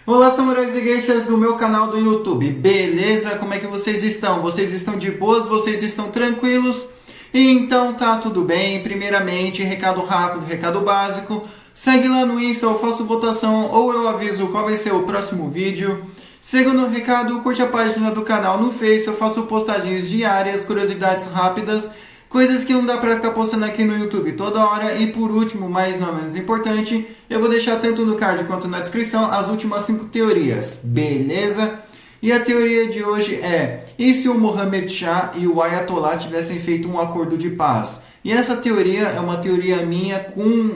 Olá, samurais e geishas do meu canal do YouTube, beleza? Como é que vocês estão? Vocês estão de boas? Vocês estão tranquilos? Então tá tudo bem. Primeiramente, recado rápido, recado básico. Segue lá no Insta, eu faço votação ou eu aviso qual vai ser o próximo vídeo. Segundo recado, curte a página do canal no Face, eu faço postagens diárias, curiosidades rápidas, coisas que não dá pra ficar postando aqui no YouTube toda hora. E por último, mas não menos importante, eu vou deixar tanto no card quanto na descrição as últimas 5 teorias, beleza? E a teoria de hoje é: e se o Mohammed Shah e o Ayatollah tivessem feito um acordo de paz? E essa teoria é uma teoria minha com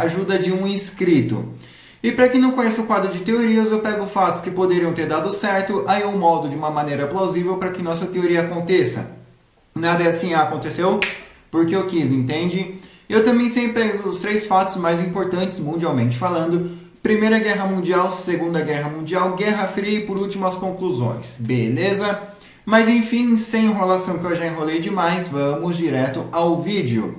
ajuda de um inscrito. E para quem não conhece o quadro de teorias, eu pego fatos que poderiam ter dado certo, aí eu moldo de uma maneira plausível para que nossa teoria aconteça. Nada é assim, aconteceu porque eu quis, entende? Eu também sempre pego os 3 fatos mais importantes mundialmente falando: Primeira Guerra Mundial, Segunda Guerra Mundial, Guerra Fria e por último as conclusões, beleza? Mas enfim, sem enrolação que eu já enrolei demais, vamos direto ao vídeo.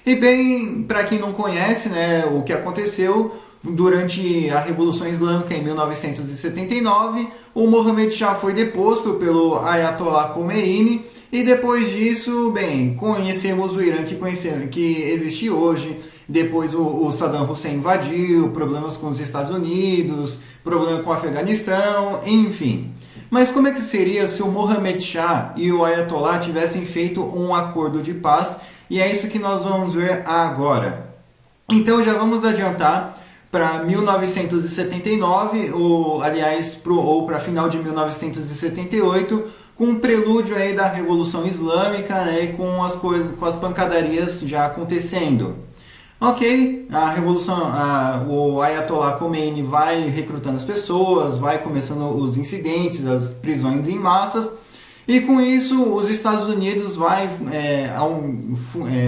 E bem, para quem não conhece, né, o que aconteceu durante a Revolução Islâmica em 1979, o Mohammed Shah foi deposto pelo Ayatollah Khomeini. E depois disso, bem, conhecemos o Irã que existe hoje. Depois o Saddam Hussein invadiu, problemas com os Estados Unidos, problema com o Afeganistão, enfim. Mas como é que seria se o Mohammed Shah e o Ayatollah tivessem feito um acordo de paz? E é isso que nós vamos ver agora. Então já vamos adiantar para 1979, ou para final de 1978, com um prelúdio aí da Revolução Islâmica, né, e com as pancadarias já acontecendo. Ok, o Ayatollah Khomeini vai recrutando as pessoas, vai começando os incidentes, as prisões em massas, e com isso os Estados Unidos vai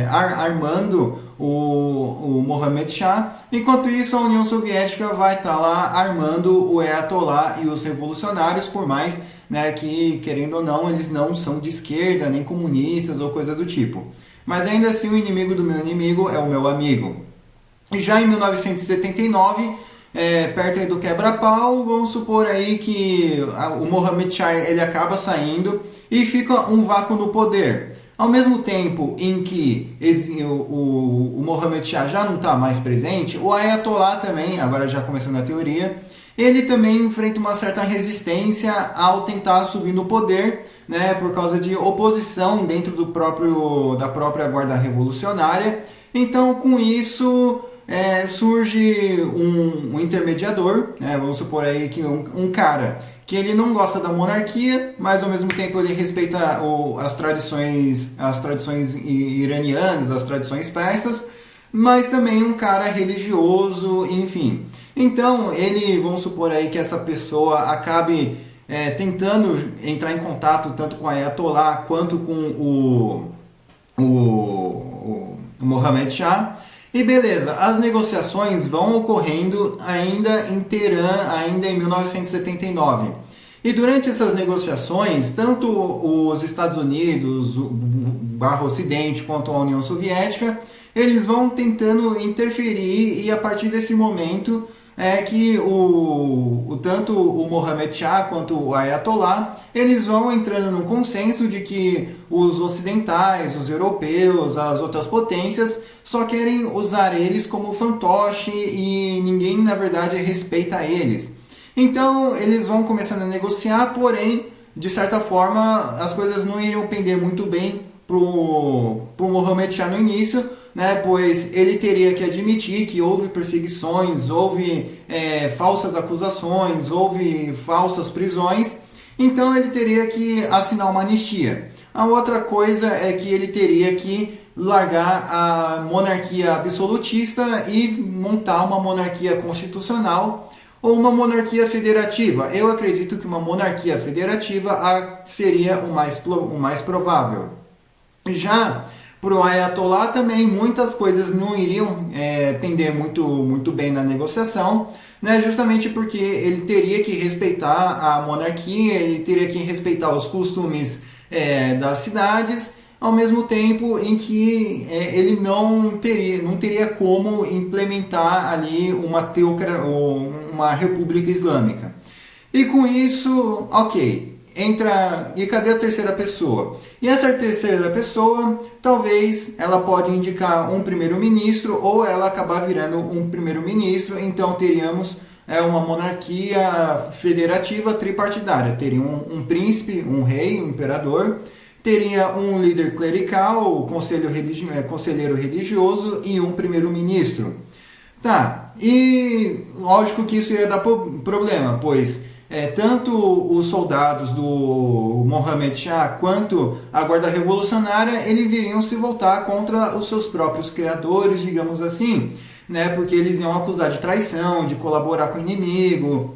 armando o Mohammed Shah, enquanto isso a União Soviética vai estar lá armando o Ayatollah e os revolucionários, por mais, né, que, querendo ou não, eles não são de esquerda, nem comunistas ou coisa do tipo. Mas ainda assim, o inimigo do meu inimigo é o meu amigo. E já em 1979, perto aí do quebra-pau, vamos supor aí que o Mohammed Shah ele acaba saindo e fica um vácuo no poder. Ao mesmo tempo em que o Mohammed Shah já não está mais presente, o Ayatollah também, agora já começando a teoria, ele também enfrenta uma certa resistência ao tentar subir no poder, né, por causa de oposição dentro da própria guarda revolucionária. Então, com isso, surge um intermediador, né, vamos supor aí que um cara que ele não gosta da monarquia, mas ao mesmo tempo ele respeita as tradições iranianas, as tradições persas, mas também um cara religioso, enfim. Então, vamos supor aí que essa pessoa acabe tentando entrar em contato tanto com a Ayatollah quanto com o Mohammed Shah. E beleza, as negociações vão ocorrendo ainda em Teherã, ainda em 1979. E durante essas negociações, tanto os Estados Unidos, o Ocidente, quanto a União Soviética, eles vão tentando interferir, e a partir desse momento que tanto o Mohammed Shah quanto o Ayatollah, eles vão entrando num consenso de que os ocidentais, os europeus, as outras potências, só querem usar eles como fantoche e ninguém, na verdade, respeita eles. Então, eles vão começando a negociar, porém, de certa forma, as coisas não iriam pender muito bem para o Mohammed Shah no início, né, pois ele teria que admitir que houve perseguições, houve falsas acusações, houve falsas prisões, então ele teria que assinar uma anistia. A outra coisa é que ele teria que largar a monarquia absolutista e montar uma monarquia constitucional ou uma monarquia federativa. Eu acredito que uma monarquia federativa seria o mais provável. Já para o Ayatollah também muitas coisas não iriam pender muito bem na negociação, né, justamente porque ele teria que respeitar a monarquia, ele teria que respeitar os costumes das cidades, ao mesmo tempo em que ele não teria como implementar ali uma uma república islâmica. E com isso, ok, entra... E cadê a terceira pessoa? E essa terceira pessoa, talvez ela pode indicar um primeiro-ministro ou ela acabar virando um primeiro-ministro, então teríamos uma monarquia federativa tripartidária. Teria um príncipe, um rei, um imperador, teria um líder clerical, conselheiro religioso e um primeiro-ministro. Tá, e lógico que isso iria dar problema, pois tanto os soldados do Mohammed Shah quanto a guarda revolucionária, eles iriam se voltar contra os seus próprios criadores, digamos assim, né? Porque eles iam acusar de traição, de colaborar com o inimigo.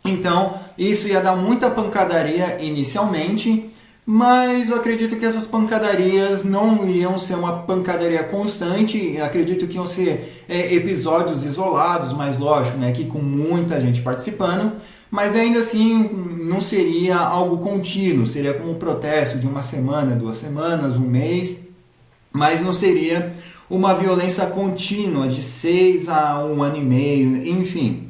Então, isso ia dar muita pancadaria inicialmente, mas eu acredito que essas pancadarias não iriam ser uma pancadaria constante, eu acredito que iam ser episódios isolados, mas lógico, né, que com muita gente participando, mas ainda assim não seria algo contínuo, seria como um protesto de uma semana, 2 semanas, um mês, mas não seria uma violência contínua de 6 a 1 ano e meio, enfim.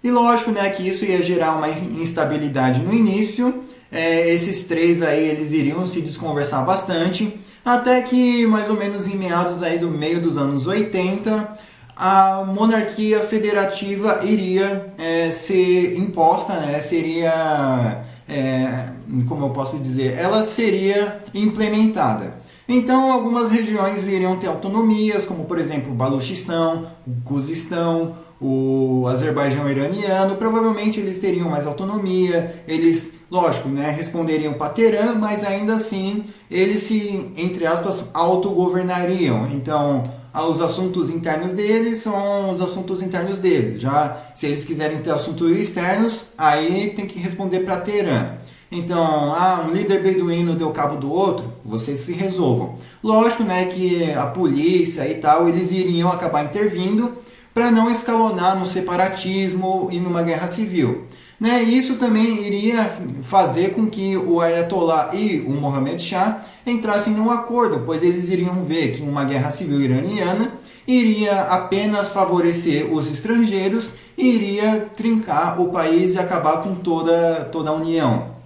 E lógico, né, que isso ia gerar uma instabilidade no início. Esses 3 aí, eles iriam se desconversar bastante, até que mais ou menos em meados aí do meio dos anos 80, a monarquia federativa iria ser imposta, né? Seria, como eu posso dizer, ela seria implementada. Então, algumas regiões iriam ter autonomias, como por exemplo o Baluchistão, o Khuzistão, o Azerbaijão iraniano. Provavelmente eles teriam mais autonomia, eles, lógico, né, responderiam para Teherã, mas ainda assim eles se, entre aspas, autogovernariam. Então, os assuntos internos deles são os assuntos internos deles. Já se eles quiserem ter assuntos externos, aí tem que responder para Teherã. Então, um líder beduíno deu cabo do outro, vocês se resolvam. Lógico, né, que a polícia e tal, eles iriam acabar intervindo para não escalonar no separatismo e numa guerra civil. Né? Isso também iria fazer com que o Ayatollah e o Mohammed Shah entrassem num acordo, pois eles iriam ver que uma guerra civil iraniana iria apenas favorecer os estrangeiros e iria trincar o país e acabar com toda a união.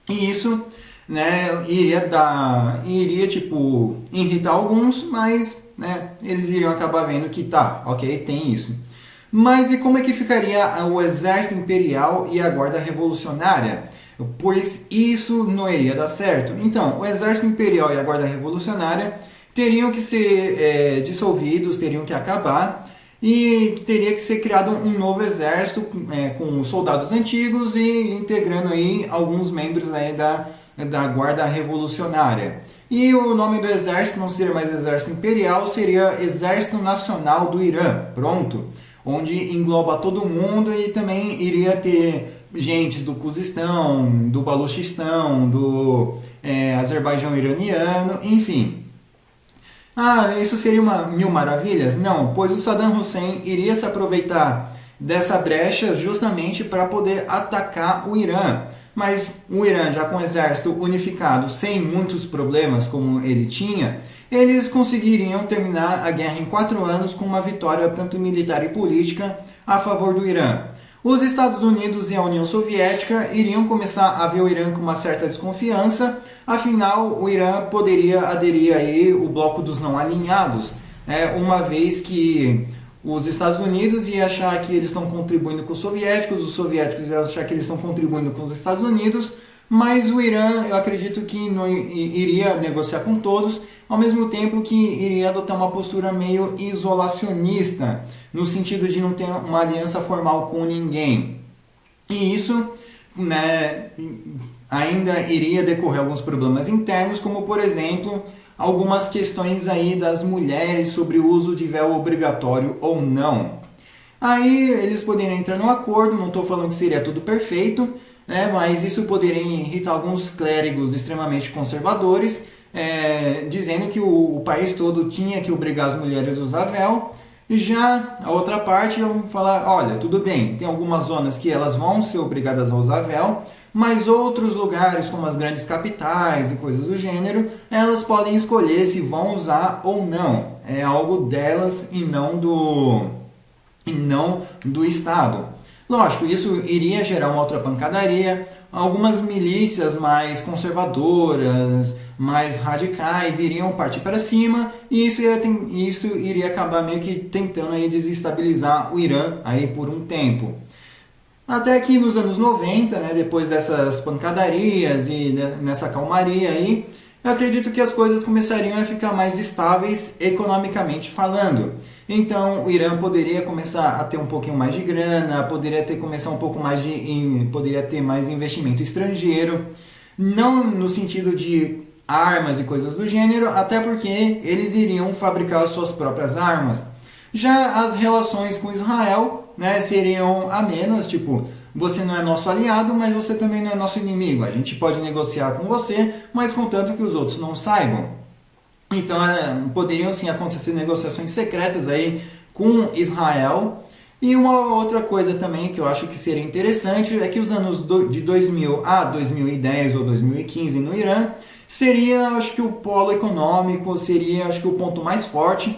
E isso, né, iria tipo irritar alguns, mas, né, eles iriam acabar vendo que tá, ok, tem isso. Mas e como é que ficaria o exército imperial e a guarda revolucionária? Pois isso não iria dar certo. Então, o exército imperial e a guarda revolucionária teriam que ser dissolvidos, teriam que acabar, e teria que ser criado um novo exército com soldados antigos e integrando aí alguns membros aí da guarda revolucionária. E o nome do exército não seria mais exército imperial, seria Exército Nacional do Irã, pronto, onde engloba todo mundo e também iria ter gentes do Khuzistão, do Baluchistão, do Azerbaijão iraniano, enfim. Isso seria uma mil maravilhas? Não, pois o Saddam Hussein iria se aproveitar dessa brecha justamente para poder atacar o Irã. Mas o Irã, já com o exército unificado, sem muitos problemas como ele tinha, eles conseguiriam terminar a guerra em 4 anos com uma vitória tanto militar e política a favor do Irã. Os Estados Unidos e a União Soviética iriam começar a ver o Irã com uma certa desconfiança, afinal o Irã poderia aderir aí o bloco dos não alinhados, uma vez que os Estados Unidos iam achar que eles estão contribuindo com os soviéticos iam achar que eles estão contribuindo com os Estados Unidos, mas o Irã, eu acredito que não iria negociar com todos, ao mesmo tempo que iria adotar uma postura meio isolacionista, no sentido de não ter uma aliança formal com ninguém. E isso, né, ainda iria decorrer alguns problemas internos, como por exemplo, algumas questões aí das mulheres sobre o uso de véu obrigatório ou não. Aí eles poderiam entrar num acordo, não estou falando que seria tudo perfeito, mas isso poderia irritar alguns clérigos extremamente conservadores, dizendo que o país todo tinha que obrigar as mulheres a usar véu. E já a outra parte vão falar, olha, tudo bem, tem algumas zonas que elas vão ser obrigadas a usar véu, mas outros lugares, como as grandes capitais e coisas do gênero, elas podem escolher se vão usar ou não. É algo delas e não do Estado. Lógico, isso iria gerar uma outra pancadaria, algumas milícias mais conservadoras, mais radicais iriam partir para cima e isso iria acabar meio que tentando aí desestabilizar o Irã aí por um tempo. Até que nos anos 90, né, depois dessas pancadarias e nessa calmaria aí, eu acredito que as coisas começariam a ficar mais estáveis economicamente falando. Então o Irã poderia começar a ter um pouquinho mais de grana, poderia ter mais investimento estrangeiro, não no sentido de armas e coisas do gênero, até porque eles iriam fabricar suas próprias armas. Já as relações com Israel, né, seriam amenas, tipo, você não é nosso aliado, mas você também não é nosso inimigo. A gente pode negociar com você, mas contanto que os outros não saibam. Então poderiam sim acontecer negociações secretas aí com Israel. E uma outra coisa também que eu acho que seria interessante é que os anos de 2000 a 2010 ou 2015 no Irã seria, acho que o polo econômico, seria, acho que o ponto mais forte,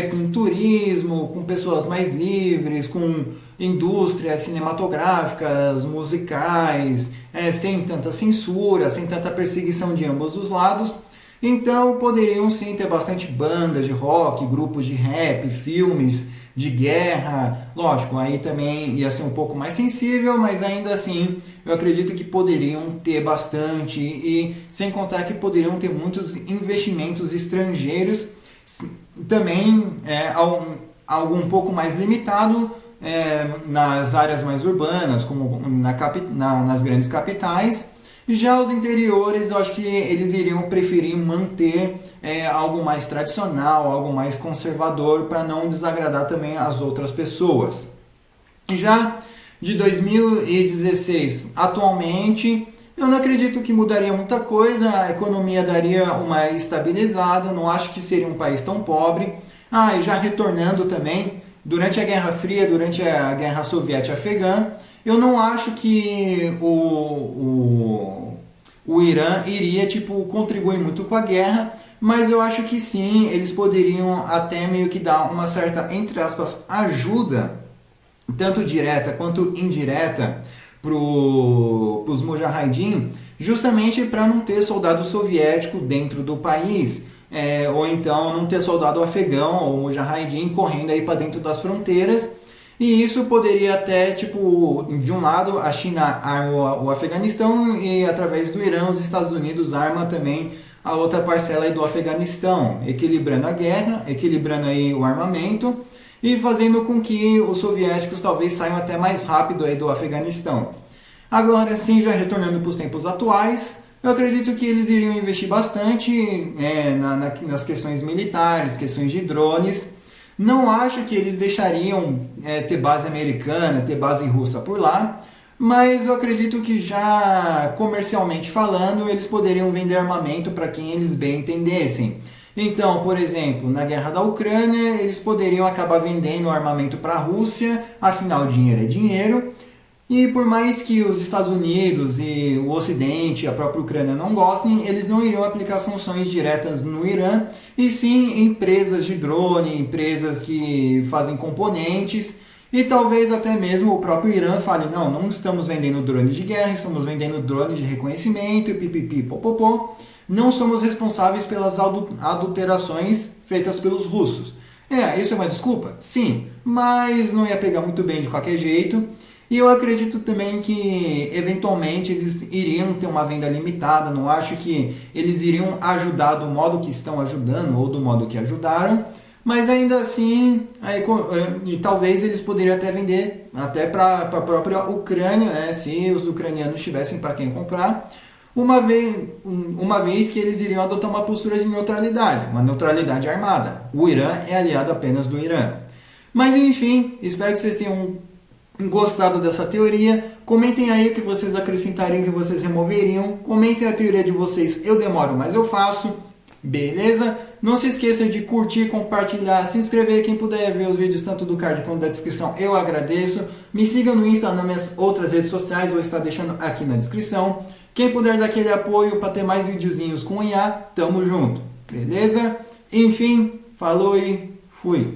com turismo, com pessoas mais livres, com indústrias cinematográficas, musicais, sem tanta censura, sem tanta perseguição de ambos os lados. Então poderiam sim ter bastante bandas de rock, grupos de rap, filmes de guerra. Lógico, aí também ia ser um pouco mais sensível, mas ainda assim eu acredito que poderiam ter bastante, e sem contar que poderiam ter muitos investimentos estrangeiros, também algo um pouco mais limitado nas áreas mais urbanas, como nas grandes capitais. Já os interiores, eu acho que eles iriam preferir manter algo mais tradicional, algo mais conservador, para não desagradar também as outras pessoas. Já de 2016 atualmente, eu não acredito que mudaria muita coisa, a economia daria uma estabilizada, não acho que seria um país tão pobre. E já retornando também, durante a Guerra Fria, durante a Guerra Soviética Afegã, eu não acho que o Irã iria contribuir muito com a guerra, mas eu acho que sim, eles poderiam até meio que dar uma certa, entre aspas, ajuda, tanto direta quanto indireta, para os Mujahideen, justamente para não ter soldado soviético dentro do país, ou então não ter soldado afegão ou Mujahideen correndo aí para dentro das fronteiras. E isso poderia até, de um lado a China arma o Afeganistão e através do Irã os Estados Unidos arma também a outra parcela aí do Afeganistão, equilibrando a guerra, equilibrando aí o armamento e fazendo com que os soviéticos talvez saiam até mais rápido aí do Afeganistão. Agora sim, já retornando para os tempos atuais, eu acredito que eles iriam investir bastante nas questões militares, questões de drones. Não acho que eles deixariam ter base americana, ter base russa por lá, mas eu acredito que já comercialmente falando, eles poderiam vender armamento para quem eles bem entendessem. Então, por exemplo, na guerra da Ucrânia, eles poderiam acabar vendendo armamento para a Rússia, afinal dinheiro é dinheiro. E por mais que os Estados Unidos e o Ocidente, a própria Ucrânia não gostem, eles não iriam aplicar sanções diretas no Irã, e sim empresas de drone, empresas que fazem componentes, e talvez até mesmo o próprio Irã fale, não estamos vendendo drones de guerra, estamos vendendo drones de reconhecimento e pipipi popopó, não somos responsáveis pelas adulterações feitas pelos russos. Isso é uma desculpa? Sim, mas não ia pegar muito bem de qualquer jeito. E eu acredito também que, eventualmente, eles iriam ter uma venda limitada. Não acho que eles iriam ajudar do modo que estão ajudando ou do modo que ajudaram. Mas ainda assim, e talvez eles poderiam até vender até para a própria Ucrânia, né, se os ucranianos tivessem para quem comprar. Uma vez que eles iriam adotar uma postura de neutralidade, uma neutralidade armada. O Irã é aliado apenas do Irã. Mas enfim, espero que vocês tenham gostado dessa teoria. Comentem aí o que vocês acrescentariam, o que vocês removeriam. Comentem a teoria de vocês, eu demoro, mas eu faço. Beleza? Não se esqueçam de curtir, compartilhar, se inscrever. Quem puder ver os vídeos tanto do card quanto da descrição, eu agradeço. Me sigam no Insta, nas minhas outras redes sociais, vou estar deixando aqui na descrição. Quem puder dar aquele apoio para ter mais videozinhos com IA, tamo junto. Beleza? Enfim, falou e fui!